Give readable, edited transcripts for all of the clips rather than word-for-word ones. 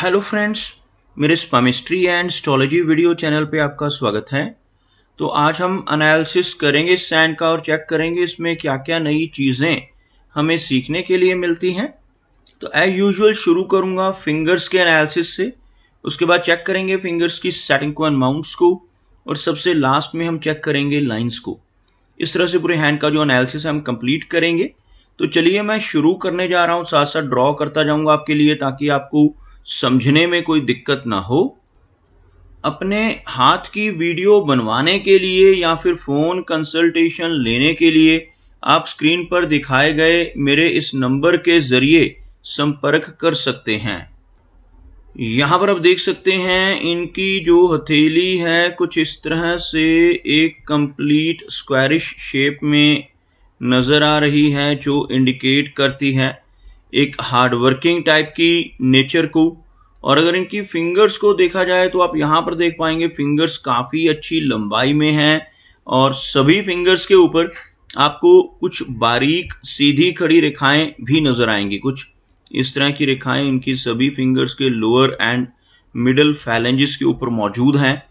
Hello friends, मेरे स्पामिस्ट्री and astrology video channel पे आपका स्वागत है। तो आज हम एनालिसिस करेंगे सैंड का और चेक करेंगे इसमें क्या क्या नई चीज़ें हमें सीखने के लिए मिलती हैं। तो एज यूजुअल शुरू करूँगा फिंगर्स के एनालिसिस से, उसके बाद चेक करेंगे फिंगर्स की सेटिंग को एंड माउंट्स को, और सबसे लास्ट में हम चेक करेंगे लाइंस को। इस तरह से पूरे हैंड का जो एनालिसिस हम कंप्लीट करेंगे। तो चलिए मैं शुरू करने जा रहा हूँ, साथ साथ ड्रॉ करता जाऊँगा आपके लिए ताकि आपको समझने में कोई दिक्कत ना हो। अपने हाथ की वीडियो बनवाने के लिए या फिर फ़ोन कंसल्टेशन लेने के लिए आप स्क्रीन पर दिखाए गए मेरे इस नंबर के ज़रिए संपर्क कर सकते हैं। यहाँ पर आप देख सकते हैं इनकी जो हथेली है कुछ इस तरह से एक कंप्लीट स्क्वायरिश शेप में नज़र आ रही है, जो इंडिकेट करती है एक हार्डवर्किंग टाइप की नेचर को। और अगर इनकी फिंगर्स को देखा जाए तो आप यहाँ पर देख पाएंगे फिंगर्स काफ़ी अच्छी लंबाई में हैं और सभी फिंगर्स के ऊपर आपको कुछ बारीक सीधी खड़ी रेखाएं भी नज़र आएंगी। कुछ इस तरह की रेखाएं इनकी सभी फिंगर्स के लोअर एंड मिडल फैलेंजेस के ऊपर मौजूद हैं।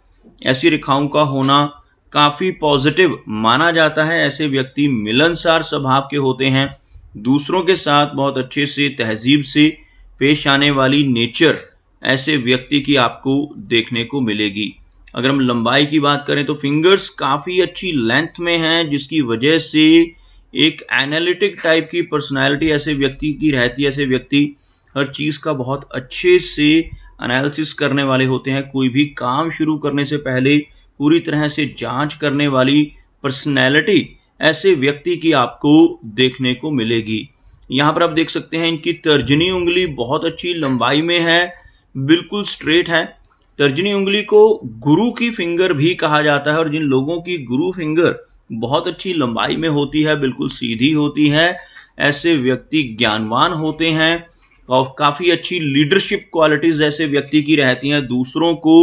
ऐसी रेखाओं का होना काफ़ी पॉजिटिव माना जाता है। ऐसे व्यक्ति मिलनसार स्वभाव के होते हैं, दूसरों के साथ बहुत अच्छे से तहजीब से पेश आने वाली नेचर ऐसे व्यक्ति की आपको देखने को मिलेगी। अगर हम लंबाई की बात करें तो फिंगर्स काफ़ी अच्छी लेंथ में हैं, जिसकी वजह से एक एनालिटिक टाइप की पर्सनालिटी ऐसे व्यक्ति की रहती है। ऐसे व्यक्ति हर चीज़ का बहुत अच्छे से एनालिसिस करने वाले होते हैं। कोई भी काम शुरू करने से पहले पूरी तरह से जांच करने वाली पर्सनैलिटी ऐसे व्यक्ति की आपको देखने को मिलेगी। यहाँ पर आप देख सकते हैं इनकी तर्जनी उंगली बहुत अच्छी लंबाई में है, बिल्कुल स्ट्रेट है। तर्जनी उंगली को गुरु की फिंगर भी कहा जाता है, और जिन लोगों की गुरु फिंगर बहुत अच्छी लंबाई में होती है, बिल्कुल सीधी होती है, ऐसे व्यक्ति ज्ञानवान होते हैं और काफ़ी अच्छी लीडरशिप क्वालिटीज़ ऐसे व्यक्ति की रहती हैं। दूसरों को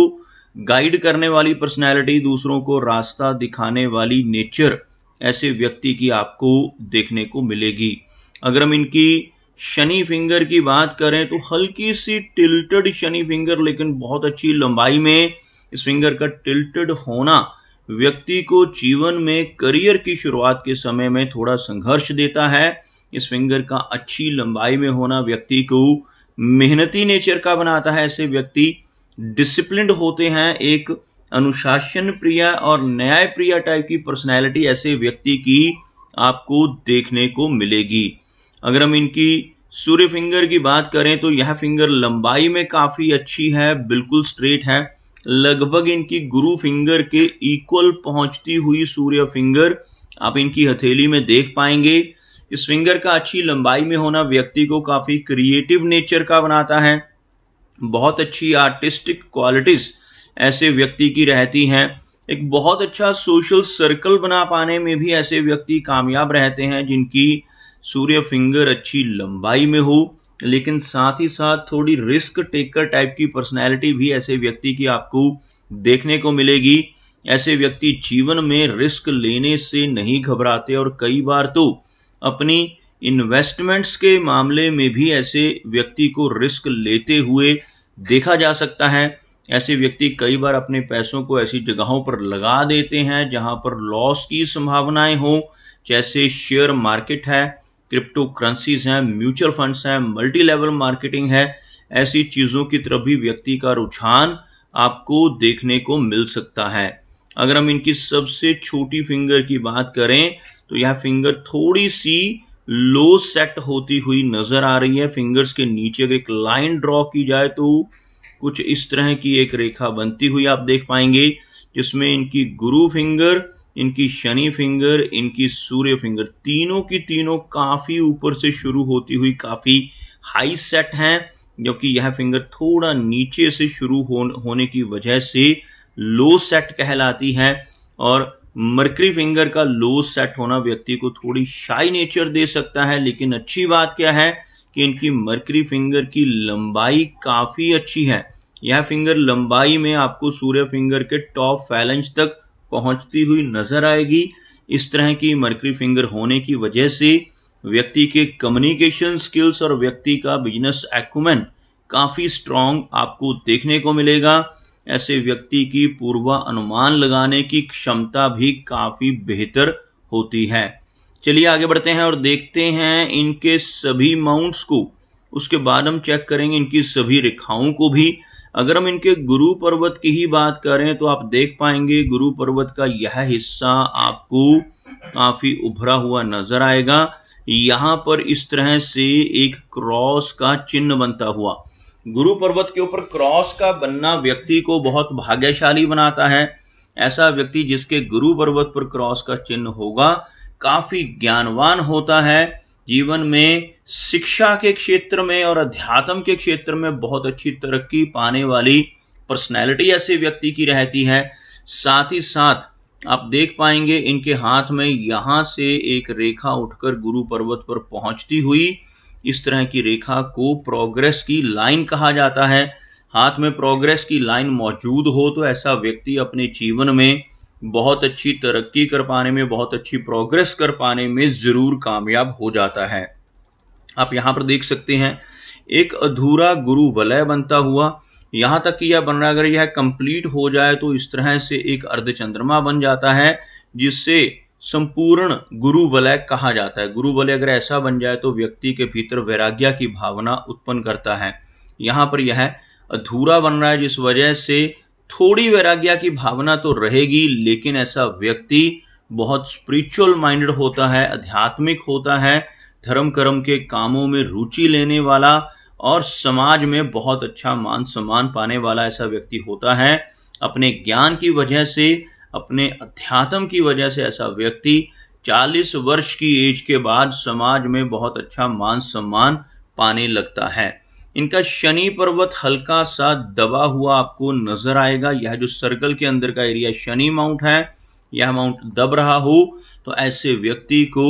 गाइड करने वाली पर्सनैलिटी, दूसरों को रास्ता दिखाने वाली नेचर ऐसे व्यक्ति की आपको देखने को मिलेगी। अगर हम इनकी शनि फिंगर की बात करें तो हल्की सी टिल्टेड शनि फिंगर, लेकिन बहुत अच्छी लंबाई में इस फिंगर का टिल्टेड होना व्यक्ति को जीवन में करियर की शुरुआत के समय में थोड़ा संघर्ष देता है। इस फिंगर का अच्छी लंबाई में होना व्यक्ति को मेहनती नेचर का बनाता है। ऐसे व्यक्ति डिसिप्लिन्ड होते हैं, एक अनुशासन प्रिय और न्याय प्रिय टाइप की पर्सनैलिटी ऐसे व्यक्ति की आपको देखने को मिलेगी। अगर हम इनकी सूर्य फिंगर की बात करें तो यह फिंगर लंबाई में काफ़ी अच्छी है, बिल्कुल स्ट्रेट है, लगभग इनकी गुरु फिंगर के इक्वल पहुंचती हुई सूर्य फिंगर आप इनकी हथेली में देख पाएंगे। इस फिंगर का अच्छी लंबाई में होना व्यक्ति को काफ़ी क्रिएटिव नेचर का बनाता है। बहुत अच्छी आर्टिस्टिक क्वालिटीज़ ऐसे व्यक्ति की रहती हैं। एक बहुत अच्छा सोशल सर्कल बना पाने में भी ऐसे व्यक्ति कामयाब रहते हैं जिनकी सूर्य फिंगर अच्छी लंबाई में हो, लेकिन साथ ही साथ थोड़ी रिस्क टेकर टाइप की पर्सनैलिटी भी ऐसे व्यक्ति की आपको देखने को मिलेगी। ऐसे व्यक्ति जीवन में रिस्क लेने से नहीं घबराते और कई बार तो अपनी इन्वेस्टमेंट्स के मामले में भी ऐसे व्यक्ति को रिस्क लेते हुए देखा जा सकता है। ऐसे व्यक्ति कई बार अपने पैसों को ऐसी जगहों पर लगा देते हैं जहां पर लॉस की संभावनाएं हो, जैसे शेयर मार्केट है, क्रिप्टो करेंसीज हैं, म्यूचुअल फंड्स हैं, मल्टी लेवल मार्केटिंग है। ऐसी चीज़ों की तरफ भी व्यक्ति का रुझान आपको देखने को मिल सकता है। अगर हम इनकी सबसे छोटी फिंगर की बात करें तो यह फिंगर थोड़ी सी लो सेट होती हुई नज़र आ रही है। फिंगर्स के नीचे अगर एक लाइन ड्रॉ की जाए तो कुछ इस तरह की एक रेखा बनती हुई आप देख पाएंगे, जिसमें इनकी गुरु फिंगर, इनकी शनि फिंगर, इनकी सूर्य फिंगर तीनों की तीनों काफ़ी ऊपर से शुरू होती हुई काफ़ी हाई सेट हैं, जबकि यह फिंगर थोड़ा नीचे से शुरू होने की वजह से लो सेट कहलाती है। और मरकरी फिंगर का लो सेट होना व्यक्ति को थोड़ी शाई नेचर दे सकता है, लेकिन अच्छी बात क्या है कि इनकी मरकरी फिंगर की लंबाई काफ़ी अच्छी है। यह फिंगर लंबाई में आपको सूर्य फिंगर के टॉप फैलेंज तक पहुंचती हुई नजर आएगी। इस तरह की मरकरी फिंगर होने की वजह से व्यक्ति के कम्युनिकेशन स्किल्स और व्यक्ति का बिजनेस एक्यूमेन काफ़ी स्ट्रॉन्ग आपको देखने को मिलेगा। ऐसे व्यक्ति की पूर्वानुमान लगाने की क्षमता भी काफ़ी बेहतर होती है। चलिए आगे बढ़ते हैं और देखते हैं इनके सभी माउंट्स को। उसके बाद हम चेक करेंगे इनकी सभी रेखाओं को भी। अगर हम इनके गुरु पर्वत की ही बात करें तो आप देख पाएंगे गुरु पर्वत का यह हिस्सा आपको काफ़ी उभरा हुआ नजर आएगा। यहाँ पर इस तरह से एक क्रॉस का चिन्ह बनता हुआ, गुरु पर्वत के ऊपर क्रॉस का बनना व्यक्ति को बहुत भाग्यशाली बनाता है। ऐसा व्यक्ति जिसके गुरु पर्वत पर क्रॉस का चिन्ह होगा काफी ज्ञानवान होता है, जीवन में शिक्षा के क्षेत्र में और अध्यात्म के क्षेत्र में बहुत अच्छी तरक्की पाने वाली पर्सनैलिटी ऐसे व्यक्ति की रहती है। साथ ही साथ आप देख पाएंगे इनके हाथ में यहाँ से एक रेखा उठकर गुरु पर्वत पर पहुंचती हुई, इस तरह की रेखा को प्रोग्रेस की लाइन कहा जाता है। हाथ में प्रोग्रेस की लाइन मौजूद हो तो ऐसा व्यक्ति अपने जीवन में बहुत अच्छी तरक्की कर पाने में, बहुत अच्छी प्रोग्रेस कर पाने में ज़रूर कामयाब हो जाता है। आप यहाँ पर देख सकते हैं एक अधूरा गुरु वलय बनता हुआ, यहाँ तक कि यह बन रहा है, अगर यह कंप्लीट हो जाए तो इस तरह से एक अर्धचंद्रमा बन जाता है जिससे संपूर्ण गुरु वलय कहा जाता है। गुरु वलय अगर ऐसा बन जाए तो व्यक्ति के भीतर वैराग्य की भावना उत्पन्न करता है। यहाँ पर यह अधूरा बन रहा है जिस वजह से थोड़ी वैराग्य की भावना तो रहेगी, लेकिन ऐसा व्यक्ति बहुत स्पिरिचुअल माइंडेड होता है, आध्यात्मिक होता है, धर्म कर्म के कामों में रुचि लेने वाला और समाज में बहुत अच्छा मान सम्मान पाने वाला ऐसा व्यक्ति होता है। अपने ज्ञान की वजह से, अपने अध्यात्म की वजह से ऐसा व्यक्ति 40 वर्ष की एज के बाद समाज में बहुत अच्छा मान सम्मान पाने लगता है। इनका शनि पर्वत हल्का सा दबा हुआ आपको नजर आएगा। यह जो सर्कल के अंदर का एरिया शनि माउंट है, यह माउंट दब रहा हो तो ऐसे व्यक्ति को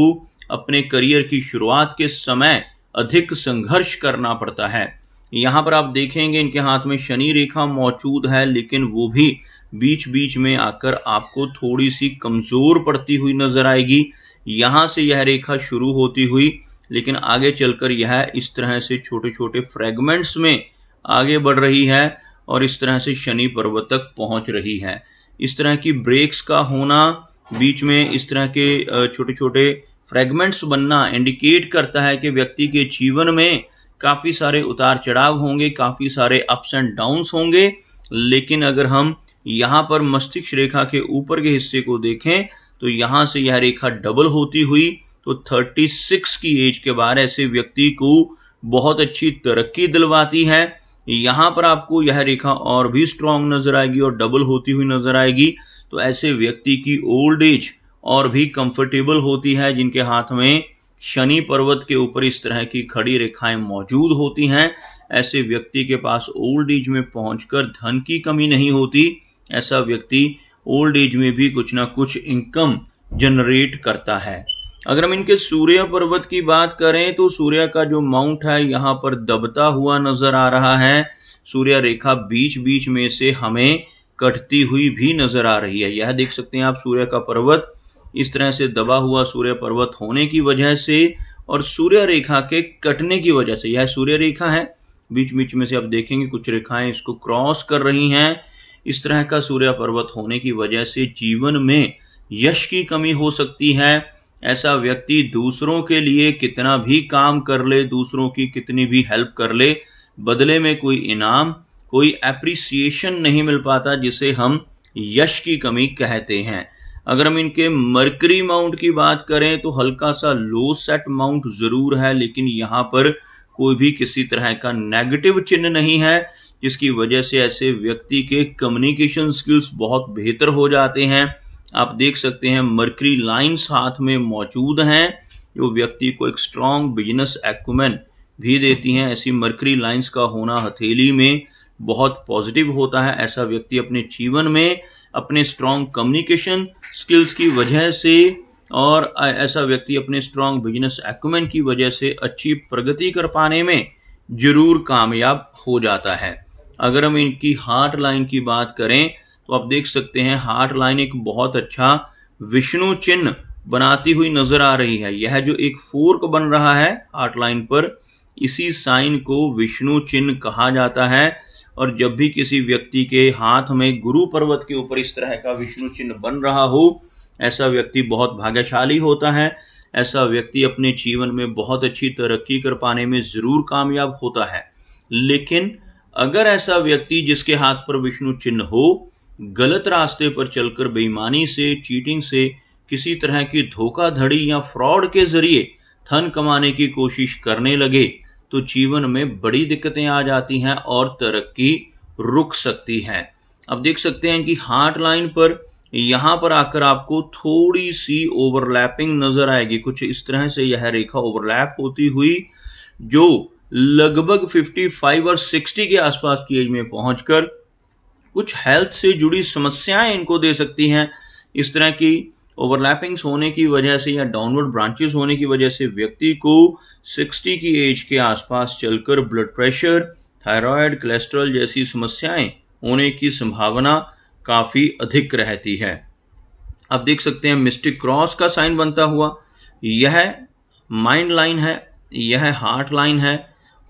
अपने करियर की शुरुआत के समय अधिक संघर्ष करना पड़ता है। यहाँ पर आप देखेंगे इनके हाथ में शनि रेखा मौजूद है, लेकिन वो भी बीच बीच में आकर आपको थोड़ी सी कमजोर पड़ती हुई नजर आएगी। यहाँ से यह रेखा शुरू होती हुई लेकिन आगे चलकर यह इस तरह से छोटे छोटे फ्रेगमेंट्स में आगे बढ़ रही है और इस तरह से शनि पर्वत तक पहुंच रही है। इस तरह की ब्रेक्स का होना, बीच में इस तरह के छोटे छोटे फ्रेगमेंट्स बनना इंडिकेट करता है कि व्यक्ति के जीवन में काफ़ी सारे उतार चढ़ाव होंगे, काफ़ी सारे अप्स एंड डाउन्स होंगे। लेकिन अगर हम यहाँ पर मस्तिष्क रेखा के ऊपर के हिस्से को देखें तो यहाँ से यह रेखा डबल होती हुई तो 36 की एज के बाद ऐसे व्यक्ति को बहुत अच्छी तरक्की दिलवाती है। यहाँ पर आपको यह रेखा और भी स्ट्रॉन्ग नजर आएगी और डबल होती हुई नजर आएगी। तो ऐसे व्यक्ति की ओल्ड एज और भी कंफर्टेबल होती है जिनके हाथ में शनि पर्वत के ऊपर इस तरह की खड़ी रेखाएं मौजूद होती हैं। ऐसे व्यक्ति के पास ओल्ड एज में पहुंचकर धन की कमी नहीं होती। ऐसा व्यक्ति ओल्ड एज में भी कुछ ना कुछ इनकम जनरेट करता है। अगर हम इनके सूर्य पर्वत की बात करें तो सूर्य का जो माउंट है यहाँ पर दबता हुआ नजर आ रहा है। सूर्य रेखा बीच बीच में से हमें कटती हुई भी नजर आ रही है। यह देख सकते हैं आप सूर्य का पर्वत इस तरह से दबा हुआ सूर्य पर्वत होने की वजह से और सूर्य रेखा के कटने की वजह से, यह सूर्य रेखा है, बीच बीच में से आप देखेंगे कुछ रेखाएं इसको क्रॉस कर रही हैं। इस तरह का सूर्य पर्वत होने की वजह से जीवन में यश की कमी हो सकती है। ऐसा व्यक्ति दूसरों के लिए कितना भी काम कर ले, दूसरों की कितनी भी हेल्प कर ले, बदले में कोई इनाम, कोई एप्रिसिएशन नहीं मिल पाता, जिसे हम यश की कमी कहते हैं। अगर हम इनके मरकरी माउंट की बात करें तो हल्का सा लो सेट माउंट जरूर है, लेकिन यहाँ पर कोई भी किसी तरह का नेगेटिव चिन्ह नहीं है, जिसकी वजह से ऐसे व्यक्ति के कम्युनिकेशन स्किल्स बहुत बेहतर हो जाते हैं। आप देख सकते हैं मरकरी लाइंस हाथ में मौजूद हैं जो व्यक्ति को एक स्ट्रॉन्ग बिजनेस एक्यूमेन भी देती हैं। ऐसी मरकरी लाइंस का होना हथेली में बहुत पॉजिटिव होता है। ऐसा व्यक्ति अपने जीवन में अपने स्ट्रॉन्ग कम्युनिकेशन स्किल्स की वजह से और ऐसा व्यक्ति अपने स्ट्रॉन्ग बिजनेस एक्यूमेन की वजह से अच्छी प्रगति कर पाने में जरूर कामयाब हो जाता है। अगर हम इनकी हार्ट लाइन की बात करें तो आप देख सकते हैं हार्ट लाइन एक बहुत अच्छा विष्णु चिन्ह बनाती हुई नजर आ रही है। यह जो एक फोर्क बन रहा है हार्ट लाइन पर, इसी साइन को विष्णु चिन्ह कहा जाता है। और जब भी किसी व्यक्ति के हाथ में गुरु पर्वत के ऊपर इस तरह का विष्णु चिन्ह बन रहा हो, ऐसा व्यक्ति बहुत भाग्यशाली होता है। ऐसा व्यक्ति अपने जीवन में बहुत अच्छी तरक्की कर पाने में जरूर कामयाब होता है। लेकिन अगर ऐसा व्यक्ति जिसके हाथ पर विष्णु चिन्ह हो गलत रास्ते पर चलकर बेईमानी से, चीटिंग से, किसी तरह की धोखाधड़ी या फ्रॉड के जरिए धन कमाने की कोशिश करने लगे तो जीवन में बड़ी दिक्कतें आ जाती हैं और तरक्की रुक सकती है। अब देख सकते हैं कि हार्ट लाइन पर यहाँ पर आकर आपको थोड़ी सी ओवरलैपिंग नजर आएगी। कुछ इस तरह से यह रेखा ओवरलैप होती हुई जो लगभग 55 और 60 के आसपास की एज में पहुंचकर कुछ हेल्थ से जुड़ी समस्याएं इनको दे सकती हैं। इस तरह की ओवरलैपिंग्स होने की वजह से या डाउनवर्ड ब्रांचेस होने की वजह से व्यक्ति को 60 की एज के आसपास चलकर ब्लड प्रेशर, थायराइड, कोलेस्ट्रॉल जैसी समस्याएं होने की संभावना काफ़ी अधिक रहती है। अब देख सकते हैं मिस्टिक क्रॉस का साइन बनता हुआ, यह माइंड लाइन है, यह हार्ट लाइन है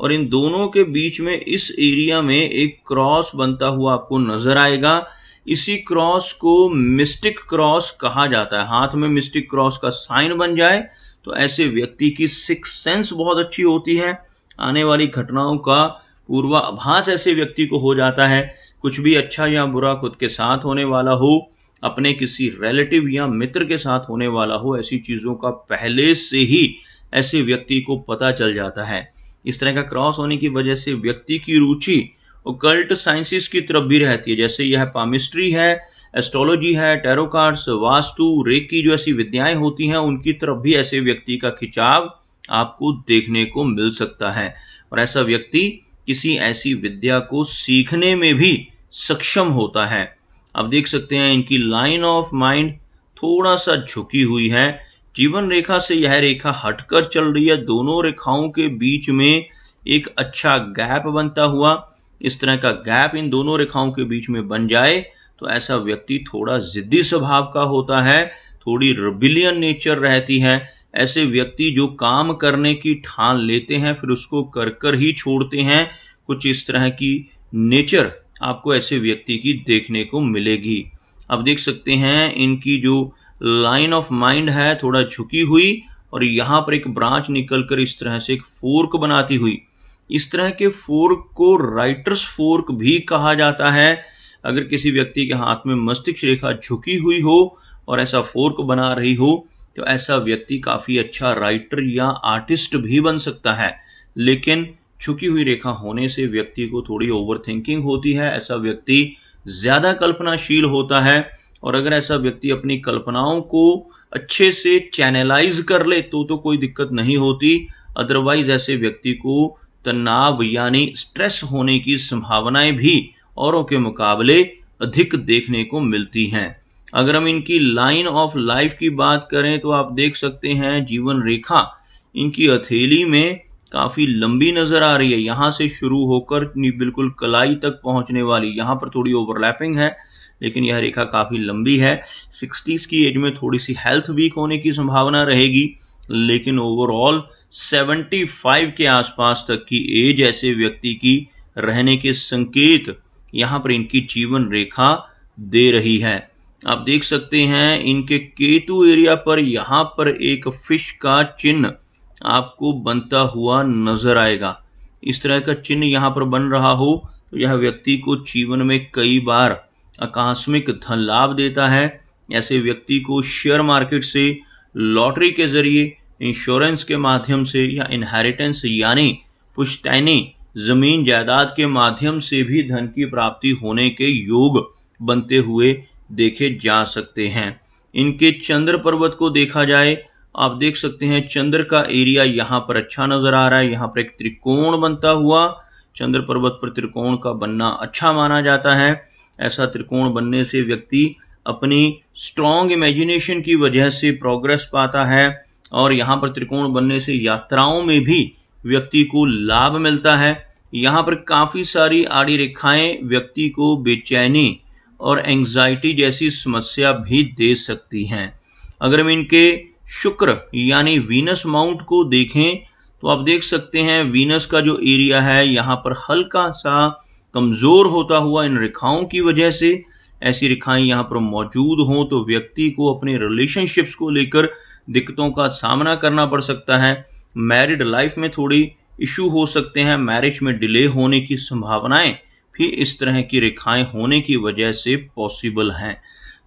और इन दोनों के बीच में इस एरिया में एक क्रॉस बनता हुआ आपको नजर आएगा। इसी क्रॉस को मिस्टिक क्रॉस कहा जाता है। हाथ में मिस्टिक क्रॉस का साइन बन जाए तो ऐसे व्यक्ति की सिक्स सेंस बहुत अच्छी होती है। आने वाली घटनाओं का पूर्वाभास ऐसे व्यक्ति को हो जाता है। कुछ भी अच्छा या बुरा खुद के साथ होने वाला हो, अपने किसी रिलेटिव या मित्र के साथ होने वाला हो, ऐसी चीज़ों का पहले से ही ऐसे व्यक्ति को पता चल जाता है। इस तरह का क्रॉस होने की वजह से व्यक्ति की रुचि ओकल्ट साइंसेस की तरफ भी रहती है। जैसे यह पामिस्ट्री है, एस्ट्रोलॉजी है, टैरो कार्ड्स, वास्तु, रेकी जो ऐसी विद्याएं होती हैं उनकी तरफ भी ऐसे व्यक्ति का खिंचाव आपको देखने को मिल सकता है। और ऐसा व्यक्ति किसी ऐसी विद्या को सीखने में भी सक्षम होता है। अब देख सकते हैं इनकी लाइन ऑफ माइंड थोड़ा सा झुकी हुई है। जीवन रेखा से यह रेखा हटकर चल रही है। दोनों रेखाओं के बीच में एक अच्छा गैप बनता हुआ, इस तरह का गैप इन दोनों रेखाओं के बीच में बन जाए तो ऐसा व्यक्ति थोड़ा जिद्दी स्वभाव का होता है, थोड़ी रिबिलियन नेचर रहती है। ऐसे व्यक्ति जो काम करने की ठान लेते हैं फिर उसको कर कर ही छोड़ते हैं। कुछ इस तरह की नेचर आपको ऐसे व्यक्ति की देखने को मिलेगी। अब देख सकते हैं इनकी जो लाइन ऑफ माइंड है थोड़ा झुकी हुई और यहाँ पर एक ब्रांच निकलकर इस तरह से एक फोर्क बनाती हुई। इस तरह के फोर्क को राइटर्स फोर्क भी कहा जाता है। अगर किसी व्यक्ति के हाथ में मस्तिष्क रेखा झुकी हुई हो और ऐसा फोर्क बना रही हो तो ऐसा व्यक्ति काफ़ी अच्छा राइटर या आर्टिस्ट भी बन सकता है। लेकिन झुकी हुई रेखा होने से व्यक्ति को थोड़ी ओवर थिंकिंग होती है। ऐसा व्यक्ति ज़्यादा कल्पनाशील होता है और अगर ऐसा व्यक्ति अपनी कल्पनाओं को अच्छे से चैनलाइज कर ले तो कोई दिक्कत नहीं होती। अदरवाइज ऐसे व्यक्ति को तनाव यानी स्ट्रेस होने की संभावनाएं भी औरों के मुकाबले अधिक देखने को मिलती हैं। अगर हम इनकी लाइन ऑफ लाइफ की बात करें तो आप देख सकते हैं जीवन रेखा इनकी हथेली में काफ़ी लंबी नज़र आ रही है। यहाँ से शुरू होकर बिल्कुल कलाई तक पहुँचने वाली, यहाँ पर थोड़ी ओवरलैपिंग है लेकिन यह रेखा काफ़ी लंबी है। 60s की एज में थोड़ी सी हेल्थ वीक होने की संभावना रहेगी लेकिन ओवरऑल 75 के आसपास तक की एज ऐसे व्यक्ति की रहने के संकेत यहाँ पर इनकी जीवन रेखा दे रही है। आप देख सकते हैं इनके केतु एरिया पर यहाँ पर एक फिश का चिन्ह आपको बनता हुआ नजर आएगा। इस तरह का चिन्ह यहाँ पर बन रहा हो तो यह व्यक्ति को जीवन में कई बार आकस्मिक धन लाभ देता है। ऐसे व्यक्ति को शेयर मार्केट से, लॉटरी के जरिए, इंश्योरेंस के माध्यम से या इनहेरिटेंस यानी पुश्तैनी जमीन जायदाद के माध्यम से भी धन की प्राप्ति होने के योग बनते हुए देखे जा सकते हैं। इनके चंद्र पर्वत को देखा जाए, आप देख सकते हैं चंद्र का एरिया यहाँ पर अच्छा नजर आ रहा है। यहाँ पर एक त्रिकोण बनता हुआ, चंद्र पर्वत पर त्रिकोण का बनना अच्छा माना जाता है। ऐसा त्रिकोण बनने से व्यक्ति अपनी स्ट्रॉन्ग इमेजिनेशन की वजह से प्रोग्रेस पाता है और यहाँ पर त्रिकोण बनने से यात्राओं में भी व्यक्ति को लाभ मिलता है। यहाँ पर काफ़ी सारी आड़ी रेखाएं व्यक्ति को बेचैनी और एंग्जाइटी जैसी समस्या भी दे सकती हैं। अगर हम इनके शुक्र यानी वीनस माउंट को देखें तो आप देख सकते हैं वीनस का जो एरिया है यहाँ पर हल्का सा कमज़ोर होता हुआ इन रेखाओं की वजह से, ऐसी रेखाएं यहाँ पर मौजूद हों तो व्यक्ति को अपने रिलेशनशिप्स को लेकर दिक्कतों का सामना करना पड़ सकता है। मैरिड लाइफ में थोड़ी इशू हो सकते हैं, मैरिज में डिले होने की संभावनाएं भी इस तरह की रेखाएं होने की वजह से पॉसिबल हैं।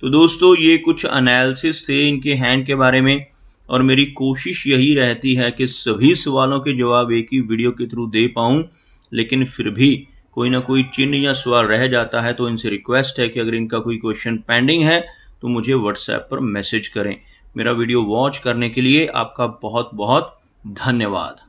तो दोस्तों ये कुछ एनालिसिस थे इनके हैंड के बारे में, और मेरी कोशिश यही रहती है कि सभी सवालों के जवाब एक ही वीडियो के थ्रू दे पाऊँ, लेकिन फिर भी कोई ना कोई चिन्ह या सवाल रह जाता है। तो इनसे रिक्वेस्ट है कि अगर इनका कोई क्वेश्चन पेंडिंग है तो मुझे व्हाट्सएप पर मैसेज करें। मेरा वीडियो वॉच करने के लिए आपका बहुत बहुत धन्यवाद।